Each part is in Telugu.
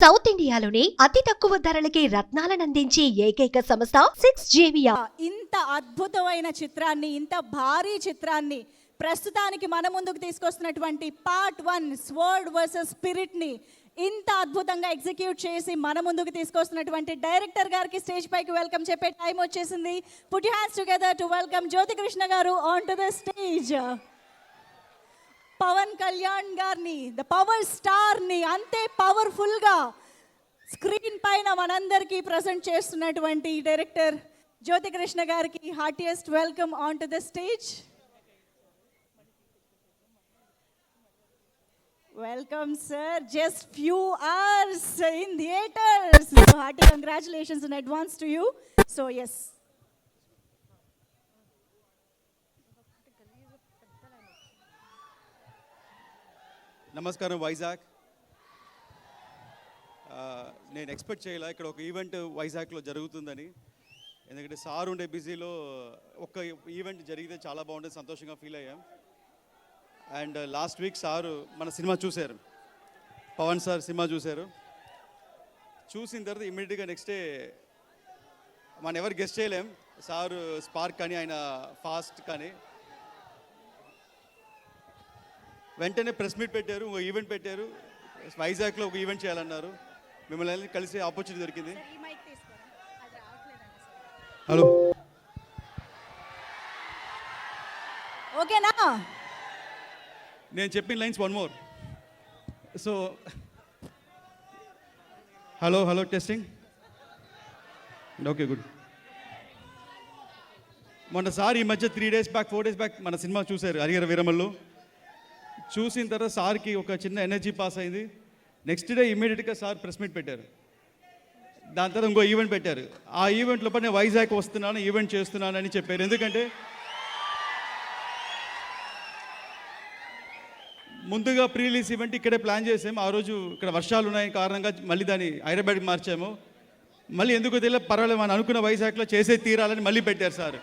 సౌత్ ఇండియాలోని అతి తక్కువ ధరలకి రత్నాలనందించే ఏకైక సంస్థ 6JVR. ఇంత అద్భుతమైన చిత్రాన్ని, ఇంత భారీ చిత్రాన్ని ప్రస్తుతానికి మన ముందుకు తీసుకొస్తున్నటువంటి పార్ట్ 1 స్వర్డ్ వర్సెస్ స్పిరిట్ని ఇంత అద్భుతంగా ఎగ్జిక్యూట్ చేసి మన ముందుకు తీసుకొస్తున్నటువంటి డైరెక్టర్ గారికి స్టేజ్ పైకి వెల్కమ్ చెప్పే టైం వచ్చేసింది. Put your hands together to welcome Jyothi Krishna గారు on to the stage. Pawan Kalyan గారిని, ద పవర్ స్టార్ని అంతే పవర్ఫుల్గా స్క్రీన్ పైన మనందరికీ ప్రజెంట్ చేస్తున్నటువంటి డైరెక్టర్ జ్యోతికృష్ణ గారికి heartiest welcome on to the stage. Welcome sir, just few hours in theaters, so hearty congratulations in advance to you. So yes, నమస్కారం వైజాగ్. నేను ఎక్స్పెక్ట్ చేయలే ఇక్కడ ఒక ఈవెంట్ వైజాగ్లో జరుగుతుందని. ఎందుకంటే సార్ ఉండే బిజీలో ఒక్క ఈవెంట్ జరిగితే చాలా బాగుంటుంది, సంతోషంగా ఫీల్ అయ్యాం. అండ్ లాస్ట్ వీక్ సారు మన సినిమా చూశారు, పవన్ సార్ సినిమా చూశారు. చూసిన తర్వాత ఇమ్మీడియట్గా నెక్స్ట్ డే మనం ఎవరు గెస్ట్ చేయలేం, సారు స్పార్క్ కానీ ఆయన ఫాస్ట్ కానీ వెంటనే ప్రెస్ మీట్ పెట్టారు, ఒక ఈవెంట్ పెట్టారు, వైజాగ్లో ఒక ఈవెంట్ చేయాలన్నారు. మిమ్మల్ని కలిసి ఆపర్చునిటీ దొరికింది. హలో, ఓకేనా? నేను చెప్పిన lines one more. So hello hello testing, okay good. మొన్నసారి ఈ మధ్య 3 days బ్యాక్ 4 days బ్యాక్ మన సినిమా చూశారు హరిహర వీరమల్లు. చూసిన తర్వాత సార్కి ఒక చిన్న ఎనర్జీ పాస్ అయింది. నెక్స్ట్ డే ఇమ్మీడియట్గా సార్ ప్రెస్ మీట్ పెట్టారు. దాని తర్వాత ఇంకో ఈవెంట్ పెట్టారు. ఆ ఈవెంట్ లోపల నేను వైజాగ్ వస్తున్నాను, ఈవెంట్ చేస్తున్నాను అని చెప్పారు. ఎందుకంటే ముందుగా ప్రీ రిలీజ్ ఈవెంట్ ఇక్కడే ప్లాన్ చేసాము. ఆ రోజు ఇక్కడ వర్షాలు ఉన్నాయి కారణంగా మళ్ళీ దాన్ని హైదరాబాద్కి మార్చాము. మళ్ళీ ఎందుకో తెలియదు, పర్వాలేదు మనం అనుకున్న వైజాగ్లో చేసే తీరాలని మళ్ళీ పెట్టారు సార్.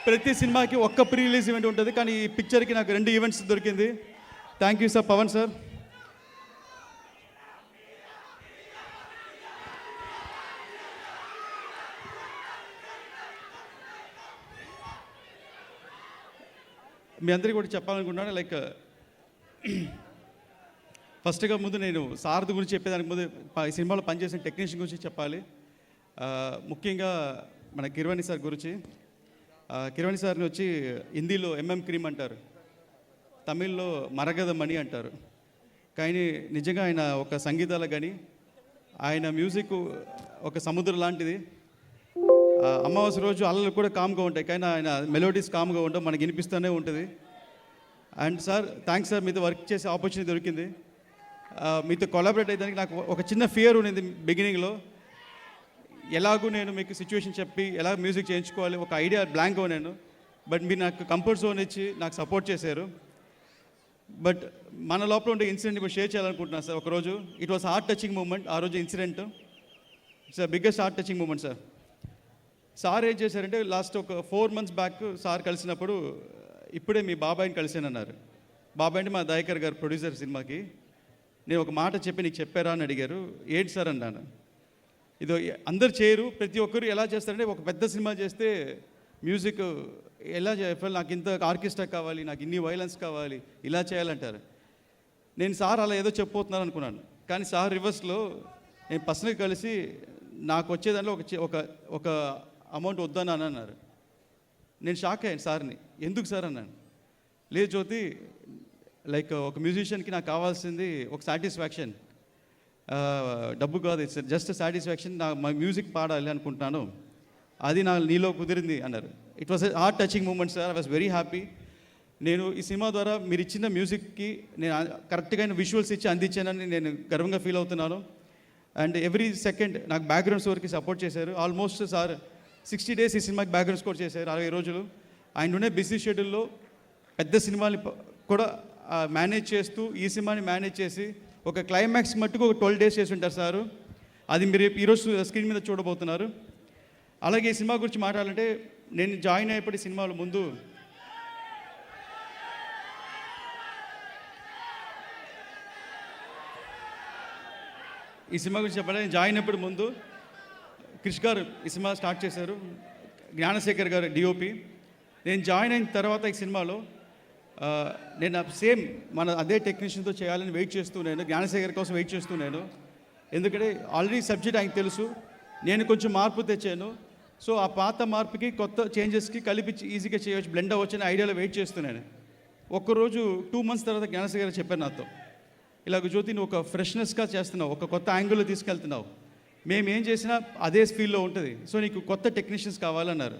ప్రతి సినిమాకి ఒక్క ప్రీ రిలీజ్ ఈవెంట్ ఉంటుంది, కానీ ఈ పిక్చర్కి నాకు 2 ఈవెంట్స్ దొరికింది. Thank you sir, Pawan sir. మీ అందరికీ కూడా చెప్పాలనుకుంటున్నాను, లైక్ ఫస్ట్గా ముందు నేను సారథి గురించి చెప్పేదానికి ముందు ఈ సినిమాలో పనిచేసిన టెక్నీషియన్ గురించి చెప్పాలి. ముఖ్యంగా మన కిరవాణి సార్ గురించి. కిరవాణి సార్ని వచ్చి హిందీలో ఎంఎం క్రీమ్ అంటారు, తమిళ్లో మరగద మణి అంటారు. కానీ నిజంగా ఆయన ఒక సంగీతాలు కానీ ఆయన మ్యూజిక్ ఒక సముద్రం లాంటిది. అమావాస్య రోజు అల్లలు కూడా కామ్గా ఉంటాయి, కానీ ఆయన మెలోడీస్ కామ్గా ఉండవు, మనకి వినిపిస్తూనే ఉంటుంది. అండ్ సార్ థ్యాంక్స్ సార్, మీతో వర్క్ చేసే ఆపర్చునిటీ దొరికింది. మీతో కొలాబరేట్ అయ్యేదానికి నాకు ఒక చిన్న ఫియర్ ఉన్నది బిగినింగ్లో. ఎలాగూ నేను మీకు సిచ్యువేషన్ చెప్పి ఎలా మ్యూజిక్ చేయించుకోవాలి ఒక ఐడియా బ్లాంక్ నేను. బట్ మీరు నాకు కంఫర్ట్ జోన్ ఇచ్చి నాకు సపోర్ట్ చేశారు. బట్ మన లోపల ఉండే ఇన్సిడెంట్ ఇప్పుడు షేర్ చేయాలనుకుంటున్నాను సార్. ఒకరోజు it was heart touching moment. ఆ రోజు incident sir biggest heart touching moment sir. Sir ఏం చేశారంటే లాస్ట్ ఒక 4 months బ్యాక్ సార్ కలిసినప్పుడు ఇప్పుడే మీ బాబాయిని కలిసానన్నారు. బాబాయ్ అంటే మా దయాకర్ గారు ప్రొడ్యూసర్ సినిమాకి. నేను ఒక మాట చెప్పి నీకు చెప్పారా అని అడిగారు. ఏంటి సార్ అన్నాను. ఇదో అందరు చేయరు, ప్రతి ఒక్కరు ఎలా చేస్తారంటే ఒక పెద్ద సినిమా చేస్తే మ్యూజిక్ ఎలా చెప్పాలి, నాకు ఇంత ఆర్కెస్ట్రా కావాలి, నాకు ఇన్ని వైలెన్స్ కావాలి, ఇలా చేయాలంటారు. నేను సార్ అలా ఏదో చెప్పబోతున్నారు అనుకున్నాను, కానీ సార్ రివర్స్లో నేను పర్సనల్గా కలిసి నాకు వచ్చేదాంట్లో ఒక అమౌంట్ వద్దని అన్నారు. నేను షాక్ అయ్యాను సార్ని. ఎందుకు సార్ అన్నాను. లేదు జ్యోతి, లైక్ ఒక మ్యూజిషియన్కి నాకు కావాల్సింది ఒక సాటిస్ఫాక్షన్, డబ్బు కాదు, ఇట్స్ జస్ట్ సాటిస్ఫాక్షన్. నా మ్యూజిక్ పాడాలి అనుకుంటున్నాను, అది నీలో కుదిరింది అన్నారు. It was heart touching moment sir. I was very happy. నేను ఈ సినిమా ద్వారా మీరు ఇచ్చిన మ్యూజిక్కి నేను కరెక్ట్గా విజువల్స్ ఇచ్చి అందించానని నేను గర్వంగా ఫీల్ అవుతున్నాను. అండ్ ఎవ్రీ సెకండ్ నాకు బ్యాక్గ్రౌండ్ స్కోర్కి సపోర్ట్ చేశారు. ఆల్మోస్ట్ సార్ 60 days ఈ సినిమాకి బ్యాక్గ్రౌండ్ స్కోర్ చేశారు, 60 రోజులు. ఆయన ఉండే బిజీ షెడ్యూల్లో పెద్ద సినిమాని కూడా మేనేజ్ చేస్తూ ఈ సినిమాని మేనేజ్ చేసి ఒక క్లైమాక్స్ మట్టుకు ఒక 12 days చేసి ఉంటారు సారు. అది మీరు ఈరోజు స్క్రీన్ మీద చూడబోతున్నారు. అలాగే ఈ సినిమా గురించి మాట్లాడాలంటే నేను జాయిన్ అయ్యేప్పటి సినిమాల ముందు ఈ సినిమా గురించి చెప్పాలి. నేను జాయిన్ అయినప్పుడు ముందు క్రిష్ గారు ఈ సినిమా స్టార్ట్ చేశారు, జ్ఞానశేఖర్ గారు డిఓపి. నేను జాయిన్ అయిన తర్వాత ఈ సినిమాలో నేను సేమ్ మన అదే టెక్నీషియన్తో చేయాలని వెయిట్ చేస్తూ నేను జ్ఞానశేఖర్ కోసం వెయిట్ చేస్తూ నేను, ఎందుకంటే ఆల్రెడీ సబ్జెక్ట్ ఆయనకు తెలుసు, నేను కొంచెం మార్పు తెచ్చాను. సో ఆ పాత మార్పుకి కొత్త చేంజెస్కి కలిపి ఈజీగా చేయవచ్చు, బ్లెండ్ అవ్వచ్చు అనే ఐడియాలో వెయిట్ చేస్తున్నాను. ఒక్కరోజు 2 months తర్వాత జ్ఞానశేఖర్ చెప్పారు నాతో, ఇలాగ జ్యోతి నువ్వు ఒక ఫ్రెష్నెస్గా చేస్తున్నావు, ఒక కొత్త యాంగిల్లో తీసుకెళ్తున్నావు, మేము ఏం చేసినా అదే ఫీల్డ్లో ఉంటుంది, సో నీకు కొత్త టెక్నీషియన్స్ కావాలన్నారు.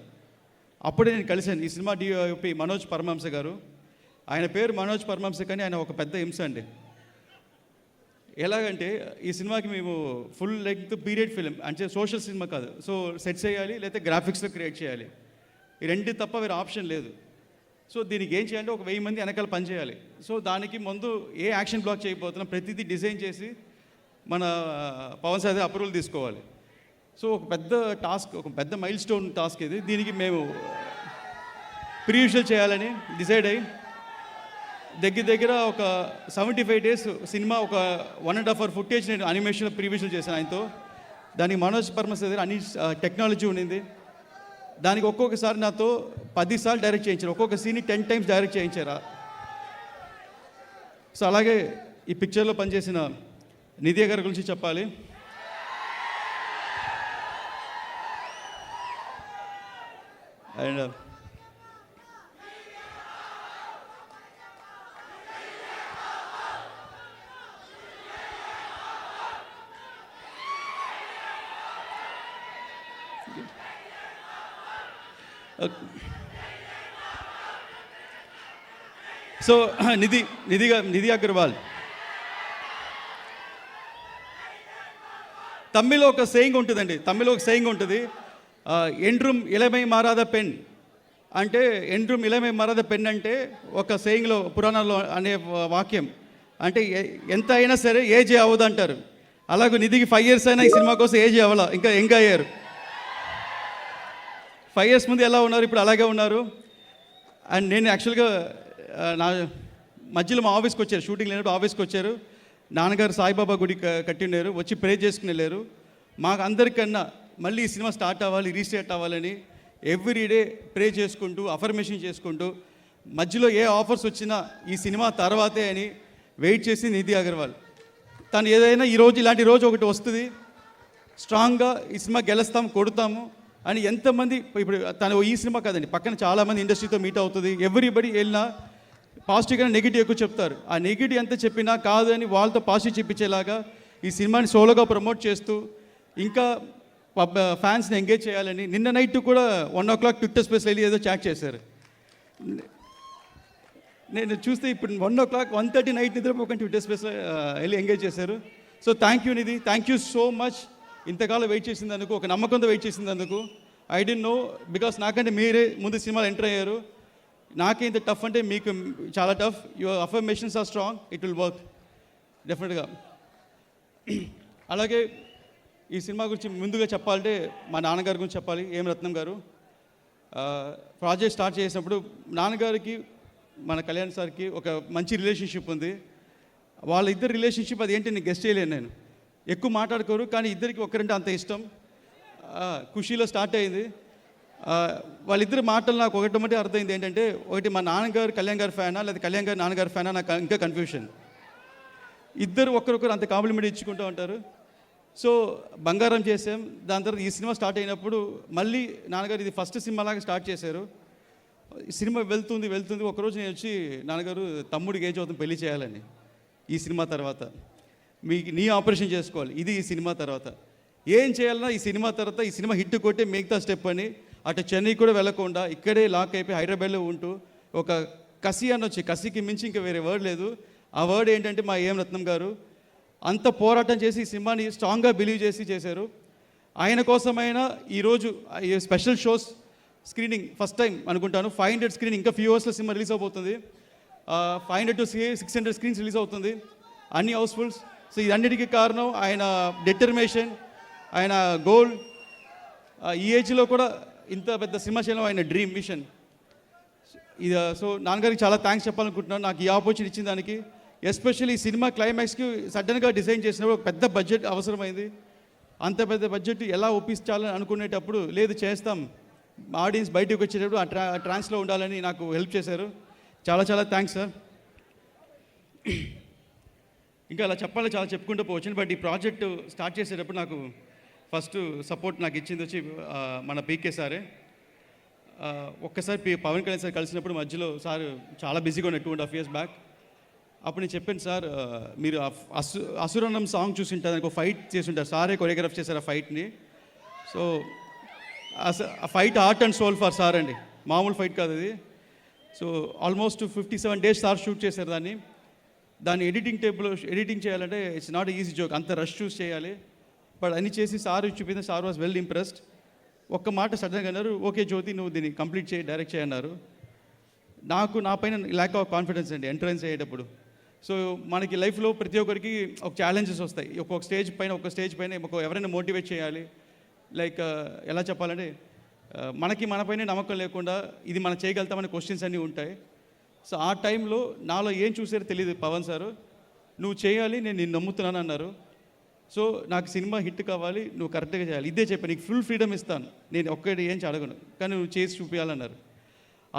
అప్పుడే నేను కలిశాను ఈ సినిమా డిఓపి మనోజ్ పరమహంస గారు. ఆయన పేరు మనోజ్ పరమహంస, కానీ ఆయన ఒక పెద్ద హింస అండి. ఎలాగంటే ఈ సినిమాకి మేము ఫుల్ లెంగ్త్ పీరియడ్ ఫిలిం అంటే సోషల్ సినిమా కాదు, సో సెట్ చేయాలి లేకపోతే గ్రాఫిక్స్లో క్రియేట్ చేయాలి, ఈ రెండు తప్ప వేరే ఆప్షన్ లేదు. సో దీనికి ఏం చేయాలంటే ఒక 1000 మంది వెనకాల పనిచేయాలి. సో దానికి ముందు ఏ యాక్షన్ బ్లాక్ చేయబోతున్నాం ప్రతిదీ డిజైన్ చేసి మన పవన్ సార్ అప్రూవల్ తీసుకోవాలి. సో ఒక పెద్ద టాస్క్, ఒక పెద్ద మైల్ స్టోన్ టాస్క్ ఇది. దీనికి మేము ప్రీ విజువల్ చేయాలని డిసైడ్ అయ్యి దగ్గర ఒక 75 days సినిమా ఒక 1.5 hour ఫుటేజ్ నేను అనిమేషన్లో ప్రీ విజువల్ చేశాను ఆయనతో. దానికి మనోజ్ పరమహంస దగ్గర అన్ని టెక్నాలజీ ఉండింది. దానికి ఒక్కొక్కసారి నాతో 10 సార్లు డైరెక్ట్ చేయించారు, ఒక్కొక్క సీన్ని 10 times డైరెక్ట్ చేయించారు. సో అలాగే ఈ పిక్చర్లో పనిచేసిన నిధి గారి గురించి చెప్పాలి. అండ్ సో నిధి అగర్వాల్ తమిళ్లో ఒక సేయింగ్ ఉంటుందండి, ఎండ్రూమ్ ఇలమై మారాద పెన్ అంటే, ఎండ్రూమ్ ఇలమై మారాద పెన్ అంటే ఒక సేయింగ్లో పురాణాల్లో అనే వాక్యం అంటే ఎంత అయినా సరే ఏజ్ అవ్వదు అంటారు. అలాగే నిధికి 5 years అయినా ఈ సినిమా కోసం ఏజ్ అవ్వాల, ఇంకా యంగ్ అయ్యారు. 5 years ముందు ఎలా ఉన్నారు ఇప్పుడు అలాగే ఉన్నారు. అండ్ నేను యాక్చువల్గా నా మధ్యలో మా ఆఫీస్కి వచ్చారు, షూటింగ్ లేనప్పుడు ఆఫీస్కి వచ్చారు. నాన్నగారు సాయిబాబా గుడి కట్టినారు, వచ్చి ప్రే చేసుకుని వెళ్ళారు. మాకు అందరికన్నా మళ్ళీ ఈ సినిమా స్టార్ట్ అవ్వాలి, రీస్టార్ట్ అవ్వాలని ఎవ్రీడే ప్రే చేసుకుంటూ అఫర్మేషన్ చేసుకుంటూ మధ్యలో ఏ ఆఫర్స్ వచ్చినా ఈ సినిమా తర్వాతే అని వెయిట్ చేసి నిధి అగర్వాల్. తను ఏదైనా ఈరోజు ఇలాంటి రోజు ఒకటి వస్తుంది, స్ట్రాంగ్గా ఈ సినిమా గెలుస్తాము, కొడతాము అని ఎంతమంది, ఇప్పుడు తను ఈ సినిమా కాదండి, పక్కన చాలామంది ఇండస్ట్రీతో మీట్ అవుతుంది, ఎవ్రీబడి వెళ్ళినా పాజిటివ్గా నెగిటివ్ ఎక్కువ చెప్తారు. ఆ నెగిటివ్ ఎంత చెప్పినా కాదు అని వాళ్ళతో పాజిటివ్ చెప్పించేలాగా ఈ సినిమాని సోలోగా ప్రమోట్ చేస్తూ ఇంకా ఫ్యాన్స్ని ఎంగేజ్ చేయాలని నిన్న నైట్ కూడా 1 o'clock ట్విట్టర్ స్పేస్లో వెళ్ళి ఏదో చాట్ చేశారు. నేను చూస్తే ఇప్పుడు 1 o'clock 1:30 నైట్ నిద్రపోకుండా ట్విట్టర్ స్పేస్లో వెళ్ళి ఎంగేజ్ చేశారు. So thank you Nidhi, thank you so much. ఇంతకాలం వెయిట్ చేసిందందుకు, ఒక నమ్మకంతో వెయిట్ చేసిందందుకు. ఐ డోంట్ నో, బికాస్ నాకంటే మీరే ముందు సినిమాలో ఎంటర్ అయ్యారు. నాకే ఇంత టఫ్ అంటే మీకు చాలా tough. Your affirmations are strong, it will work డెఫినెట్గా. అలాగే ఈ సినిమా గురించి ముందుగా చెప్పాలంటే మా నాన్నగారి గురించి చెప్పాలి. ఏం రత్నం గారు ప్రాజెక్ట్ స్టార్ట్ చేసినప్పుడు నాన్నగారికి మన కళ్యాణ్ సార్కి ఒక మంచి రిలేషన్షిప్ ఉంది. వాళ్ళిద్దరు రిలేషన్షిప్ అది ఏంటి నేను గెస్ట్ చేయలేను, నేను ఎక్కువ మాట్లాడుకోరు, కానీ ఇద్దరికి ఒకరంటే అంత ఇష్టం. ఖుషీలో స్టార్ట్ అయింది. వాళ్ళిద్దరు మాటలు నాకు ఒకటి అర్థమైంది ఏంటంటే, ఒకటి మా నాన్నగారు కళ్యాణ్ గారి ఫ్యానా లేదా కళ్యాణ్ గారు నాన్నగారి ఫ్యానా, నాకు ఇంకా కన్ఫ్యూషన్. ఇద్దరు ఒకరొకరు అంత కాంప్లిమెంట్ ఇచ్చుకుంటూ ఉంటారు. సో బంగారం చేసాం. దాని తర్వాత ఈ సినిమా స్టార్ట్ అయినప్పుడు మళ్ళీ నాన్నగారు ఇది ఫస్ట్ సినిమా లాగా స్టార్ట్ చేశారు. ఈ సినిమా వెళ్తుంది. ఒకరోజు నేను వచ్చి, నాన్నగారు తమ్ముడికి ఏజ్ అవుతుంది పెళ్లి చేయాలని, ఈ సినిమా తర్వాత నీ ఆపరేషన్ చేసుకోవాలి, ఇది ఈ సినిమా తర్వాత ఏం చేయాలన్నా ఈ సినిమా తర్వాత, ఈ సినిమా హిట్ కొట్టే మిగతా స్టెప్ అని అటు చెన్నై కూడా వెళ్ళకుండా ఇక్కడే లాక్ అయిపోయి హైదరాబాద్లో ఉంటూ ఒక కసి అనొచ్చి, కసికి మించి ఇంకా వేరే వర్డ్ లేదు. ఆ వర్డ్ ఏంటంటే మా ఏం రత్నం గారు అంత పోరాటం చేసి ఈ సినిమాని స్ట్రాంగ్గా బిలీవ్ చేసి చేశారు. ఆయన కోసమైనా ఈరోజు ఈ special shows screening first time అనుకుంటాను, 500 స్క్రీనింగ్, ఇంకా ఫ్యూ అవర్స్లో సినిమా రిలీజ్ అవబోతుంది. 500 to 600 స్క్రీన్స్ రిలీజ్ అవుతుంది, అన్ని హౌస్ఫుల్స్. సో ఇదన్నిటికీ కారణం ఆయన డెటర్మినేషన్, ఆయన గోల్. ఈ ఏజ్లో కూడా ఇంత పెద్ద సినిమా చేయడం ఆయన డ్రీమ్ మిషన్. ఇది సో నాన్నగారికి చాలా థ్యాంక్స్ చెప్పాలనుకుంటున్నాను నాకు ఈ ఆపర్చునిటీ ఇచ్చిన దానికి. ఎస్పెషల్లీ ఈ సినిమా క్లైమాక్స్కి సడన్గా డిజైన్ చేసినప్పుడు ఒక పెద్ద బడ్జెట్ అవసరమైంది. అంత పెద్ద బడ్జెట్ ఎలా ఒప్పించాలని అనుకునేటప్పుడు లేదు చేస్తాం, ఆడియన్స్ బయటకు వచ్చేటప్పుడు ఆ ట్రాన్స్లో ఉండాలని నాకు హెల్ప్ చేశారు. చాలా చాలా థ్యాంక్స్ సార్. ఇంకా అలా చెప్పాలి చాలా చెప్పుకుంటూ పోవచ్చు. బట్ ఈ ప్రాజెక్టు స్టార్ట్ చేసేటప్పుడు నాకు ఫస్ట్ సపోర్ట్ నాకు ఇచ్చింది వచ్చి మన పీకే సారే. ఒక్కసారి పవన్ కళ్యాణ్ సార్ కలిసినప్పుడు మధ్యలో సార్ చాలా బిజీగా ఉన్న 2.5 years బ్యాక్. అప్పుడు నేను చెప్పాను సార్, మీరు అసురన్నం సాంగ్ చూసి ఉంటారు, దానికి ఒక ఫైట్ చేసి ఉంటారు, సారే కొరియోగ్రాఫ్ చేశారు ఆ ఫైట్ని. సో ఆ fight heart and soul for sir అండి, మామూలు ఫైట్ కాదు అది. So almost 57 days sir shoot చేశారు దాన్ని ఎడిటింగ్ చేయాలంటే ఇట్స్ నాట్ ఈజీ జోక్, అంత రష్ చూస్ చేయాలి. బట్ అన్ని చేసి సార్ చూపింది, సార్ వాజ్ వెల్ ఇంప్రెస్డ్. ఒక్క మాట సడన్గా అన్నారు, ఓకే జ్యోతి నువ్వు దీన్ని కంప్లీట్ చేయి, డైరెక్ట్ చేయన్నారు. నాకు నా పైన ల్యాక్ ఆఫ్ కాన్ఫిడెన్స్ అండి ఎంట్రన్స్ అయ్యేటప్పుడు. సో మనకి లైఫ్లో ప్రతి ఒక్కరికి ఒక ఛాలెంజెస్ వస్తాయి, ఒక్కొక్క స్టేజ్ పైన ఎవరైనా మోటివేట్ చేయాలి. లైక్ ఎలా చెప్పాలంటే మనకి మనపైనే నమ్మకం లేకుండా ఇది మనం చేయగలుగుతామనే క్వశ్చన్స్ అన్నీ ఉంటాయి. సో ఆ టైంలో నాలో ఏం చూసారో తెలియదు పవన్ సారు, నువ్వు చేయాలి, నేను నిన్ను నమ్ముతున్నాను అన్నారు. సో నాకు సినిమా హిట్ కావాలి, నువ్వు కరెక్ట్గా చేయాలి, ఇదే చెప్పాను, నీకు ఫుల్ ఫ్రీడమ్ ఇస్తాను, నేను ఒక్కటి ఏం అడగను, కానీ నువ్వు చేసి చూపించాలన్నారు.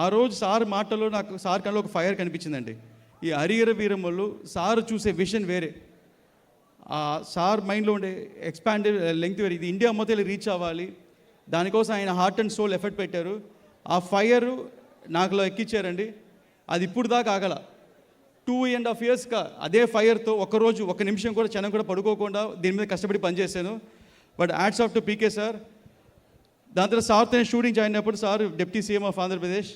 ఆ రోజు సార్ మాటలో నాకు సార్ కన్నా ఒక ఫైర్ కనిపించిందండి. ఈ హరిహర వీరమ్మలు సార్ చూసే విషన్ వేరే, ఆ సార్ మైండ్లో ఉండే ఎక్స్పాండెడ్ లెంగ్త్ వేరే. ఇది ఇండియా మొత్తం రీచ్ అవ్వాలి, దానికోసం ఆయన హార్ట్ అండ్ సోల్ ఎఫర్ట్ పెట్టారు. ఆ ఫైర్ నాకులో ఎక్కించారండి. అది ఇప్పుడు దాకా ఆగల. 2.5 years అదే ఫైర్తో ఒకరోజు ఒక నిమిషం కూడా క్షణం కూడా పడుకోకుండా దీని మీద కష్టపడి పనిచేశాను. But ads off to PK sir. దాని తర్వాత సార్తో షూటింగ్ జాయిన్ అయినప్పుడు sir deputy CM of Andhra Pradesh.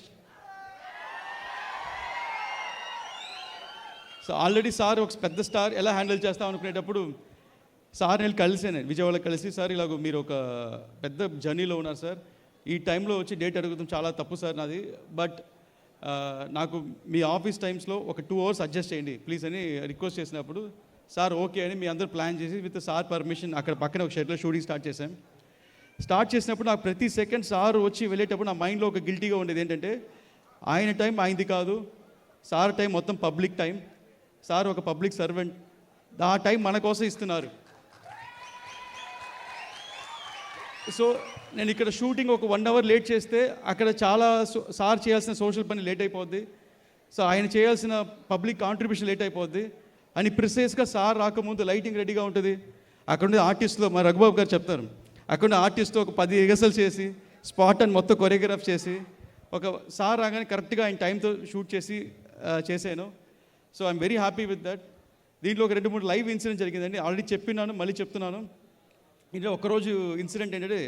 So already sir ఒక పెద్ద స్టార్ ఎలా హ్యాండిల్ చేస్తాం అనుకునేటప్పుడు సార్ నేను కలిసాను, విజయవాడలో కలిసి, సార్ ఇలాగ మీరు ఒక పెద్ద జర్నీలో ఉన్నారు సార్, ఈ టైంలో వచ్చి డేట్ అడుగుతాం చాలా తప్పు సార్ నాది, బట్ నాకు మీ ఆఫీస్ టైమ్స్లో ఒక 2 hours అడ్జస్ట్ చేయండి ప్లీజ్ అని రిక్వెస్ట్ చేసినప్పుడు సార్ ఓకే అని మీ అందరూ ప్లాన్ చేసి విత్ సార్ పర్మిషన్ అక్కడ పక్కన ఒక షెడ్లో షూటింగ్ స్టార్ట్ చేశాం. స్టార్ట్ చేసినప్పుడు నాకు ప్రతి సెకండ్ సార్ వచ్చి వెళ్ళేటప్పుడు నా మైండ్లో ఒక గిల్టీగా ఉండేది ఏంటంటే ఆయన టైం ఆయనది కాదు, సార్ టైం మొత్తం పబ్లిక్ టైం, సార్ ఒక పబ్లిక్ సర్వెంట్, ఆ టైం మన కోసం ఇస్తున్నారు. సో నేను ఇక్కడ షూటింగ్ ఒక 1 hour లేట్ చేస్తే అక్కడ చాలా సార్ చేయాల్సిన సోషల్ పని లేట్ అయిపోద్ది, సో ఆయన చేయాల్సిన పబ్లిక్ కాంట్రిబ్యూషన్ లేట్ అయిపోద్ది అని ప్రిసైజ్గా సార్ రాకముందు లైటింగ్ రెడీగా ఉంటుంది. అక్కడ ఉండే ఆర్టిస్ట్లో మా రఘుబాబు గారు చెప్తారు, అక్కడ ఆర్టిస్ట్తో ఒక 10 రిహర్సల్ చేసి స్పాట్ అని మొత్తం కొరియోగ్రాఫ్ చేసి ఒక సార్ రాగానే కరెక్ట్గా ఆయన టైంతో షూట్ చేసి చేశాను. So I'm very happy with that. దీంట్లో ఒక 2-3 లైవ్ ఇన్సిడెంట్ జరిగిందండి, ఆల్రెడీ చెప్పినాను మళ్ళీ చెప్తున్నాను. ఇందులో ఒకరోజు ఇన్సిడెంట్ ఏంటంటే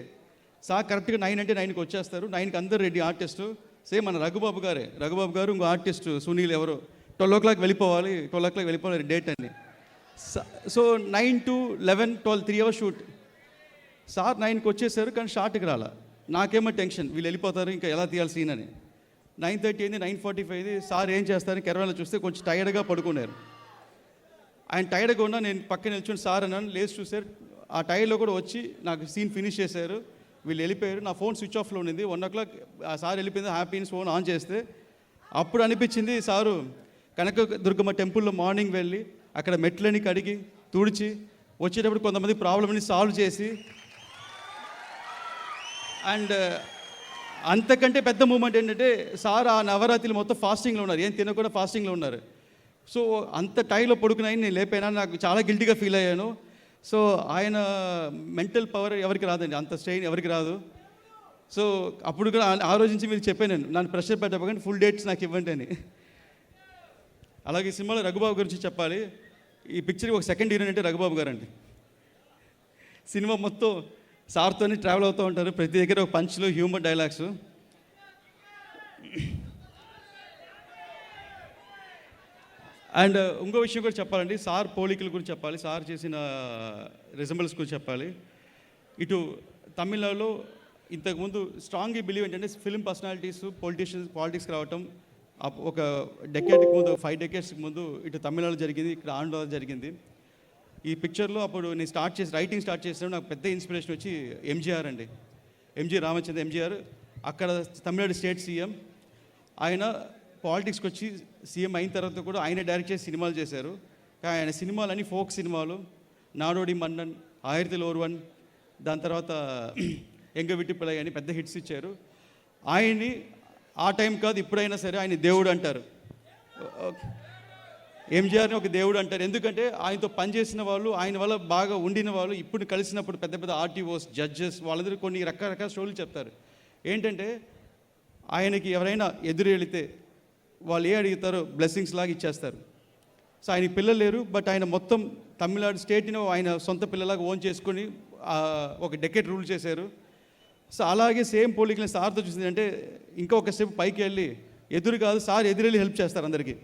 సార్ కరెక్ట్గా 9 అంటే 9కి వచ్చేస్తారు, 9కి అందరు రెడీ ఆర్టిస్టు, సేమ్ మన రఘుబాబు గారు ఇంకో ఆర్టిస్ట్ సునీల్ ఎవరో 12 o'clock వెళ్ళిపోవాలి, 12 o'clock వెళ్ళిపోవాలి డేట్ అని. So 9 to 11, 12 3 hours shoot. Sir 9కి వచ్చేసారు కానీ షార్ట్కి రాలా. నాకేమో టెన్షన్, వీళ్ళు వెళ్ళిపోతారు ఇంకా ఎలా తీయాలి సీన్ అని. 9:30 అయింది, 9:45 అయింది. సార్ ఏం చేస్తారని కెరవాలో చూస్తే కొంచెం టైర్డ్గా పడుకున్నారు. ఆయన టైర్డ్గా ఉన్నా నేను పక్కన నిల్చుని సార్ అన్నాను, లేచి చూసారు ఆ టైర్లో కూడా వచ్చి నాకు సీన్ ఫినిష్ చేశారు. వీళ్ళు వెళ్ళిపోయారు, నా ఫోన్ స్విచ్ ఆఫ్లో ఉండింది. 1 o'clock ఆ సార్ వెళ్ళిపోయింది, హ్యాపీ ఫోన్ ఆన్ చేస్తే అప్పుడు అనిపించింది సారు కనకదుర్గమ్మ టెంపుల్లో మార్నింగ్ వెళ్ళి అక్కడ మెట్లని కడిగి తుడిచి వచ్చేటప్పుడు కొంతమంది ప్రాబ్లమ్ని సాల్వ్ చేసి, అండ్ అంతకంటే పెద్ద మూమెంట్ ఏంటంటే సార్ ఆ నవరాత్రులు మొత్తం ఫాస్టింగ్లో ఉన్నారు, ఏం తినకుండా ఫాస్టింగ్లో ఉన్నారు. సో అంత టైంలో పడుకున్నాయి నేను లేపాను, నాకు చాలా గిల్టీగా ఫీల్ అయ్యాను. సో ఆయన మెంటల్ పవర్ ఎవరికి రాదండి, అంత స్ట్రెయిన్ ఎవరికి రాదు. సో అప్పుడు కూడా ఆ రోజు నుంచి మీరు చెప్పాను, నన్ను ప్రెషర్ పెట్టకపోతే ఫుల్ డేట్స్ నాకు ఇవ్వండి అని. అలాగే ఈ సినిమాలో రఘుబాబు గురించి చెప్పాలి. ఈ పిక్చర్కి ఒక సెకండ్ హీరోయిన్ అంటే రఘుబాబు గారు అండి. సినిమా మొత్తం సార్తోనే ట్రావెల్ అవుతూ ఉంటారు, ప్రతి దగ్గర ఒక పంచ్లు హ్యూమర్ డైలాగ్స్. అండ్ ఇంకో విషయం కూడా చెప్పాలండి, సార్ పోలికల గురించి చెప్పాలి, సార్ చేసిన రిజంబల్స్ గురించి చెప్పాలి. ఇటు తమిళనాడులో ఇంతకుముందు స్ట్రాంగ్గా బిలీవ్ ఏంటంటే ఫిల్మ్ పర్సనాలిటీస్ పాలిటిక్స్కి రావటం ఒక డెకేడ్కి ముందు 5 decades ముందు ఇటు తమిళనాడు జరిగింది, ఇక్కడ ఆంధ్రలో జరిగింది. ఈ పిక్చర్లో అప్పుడు నేను రైటింగ్ స్టార్ట్ చేసినప్పుడు నాకు పెద్ద ఇన్స్పిరేషన్ వచ్చి ఎంజీఆర్ అండి, ఎంజీ రామచంద్ర ఎంజీఆర్. అక్కడ తమిళనాడు స్టేట్ సీఎం. ఆయన పాలిటిక్స్కి వచ్చి సీఎం అయిన తర్వాత కూడా ఆయన డైరెక్ట్ చేసి సినిమాలు చేశారు. కానీ ఆయన సినిమాలన్నీ ఫోక్ సినిమాలు. నాడోడి మన్నన్, ఆయిరతిల్ ఓర్వన్, దాని తర్వాత ఎంగ విట్టిపిల్లై అని పెద్ద హిట్స్ ఇచ్చారు. ఆయన్ని ఆ టైం కాదు ఇప్పుడైనా సరే ఆయన దేవుడు అంటారు. ఎంజీఆర్ని ఒక దేవుడు అంటారు. ఎందుకంటే ఆయనతో పనిచేసిన వాళ్ళు, ఆయన వల్ల బాగా ఉండిన వాళ్ళు ఇప్పుడు కలిసినప్పుడు పెద్ద పెద్ద ఆర్టీఓస్, జడ్జెస్ వాళ్ళందరూ కొన్ని రకరకాల స్టోరీలు చెప్తారు. ఏంటంటే ఆయనకి ఎవరైనా ఎదురు వెళితే వాళ్ళు ఏ అడుగుతారో బ్లెస్సింగ్స్ లాగా ఇచ్చేస్తారు. సో ఆయనకి పిల్లలు లేరు, బట్ ఆయన మొత్తం తమిళనాడు స్టేట్ని ఆయన సొంత పిల్లలాగా ఓన్ చేసుకొని ఒక డెకెట్ రూల్ చేశారు. సో అలాగే సేమ్ పోలికలను సార్తో చూసింది అంటే ఇంకా ఒక స్టెప్ పైకి వెళ్ళి ఎదురు కాదు సార్ ఎదురెళ్ళి హెల్ప్ చేస్తారు అందరికీ.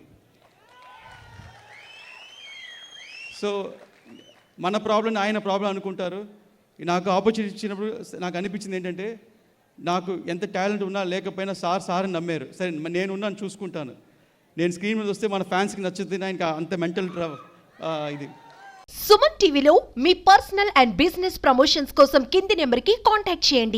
సో మన ప్రాబ్లం ఆయన ప్రాబ్లం అనుకుంటారు. నాకు ఆపర్చునిటీ ఇచ్చినప్పుడు నాకు అనిపించింది ఏంటంటే నాకు ఎంత టాలెంట్ ఉన్నా లేకపోయినా సార్ నమ్మారు. సరే నేను ఉన్నాను చూసుకుంటాను, నేను స్క్రీన్ మీద వస్తే మన ఫ్యాన్స్కి నచ్చుతుంది, ఆయనకి అంత మెంటల్ ఇది. సుమన్ టీవీలో మీ పర్సనల్ అండ్ బిజినెస్ ప్రమోషన్స్ కోసం కింది నెంబర్కి కాంటాక్ట్ చేయండి.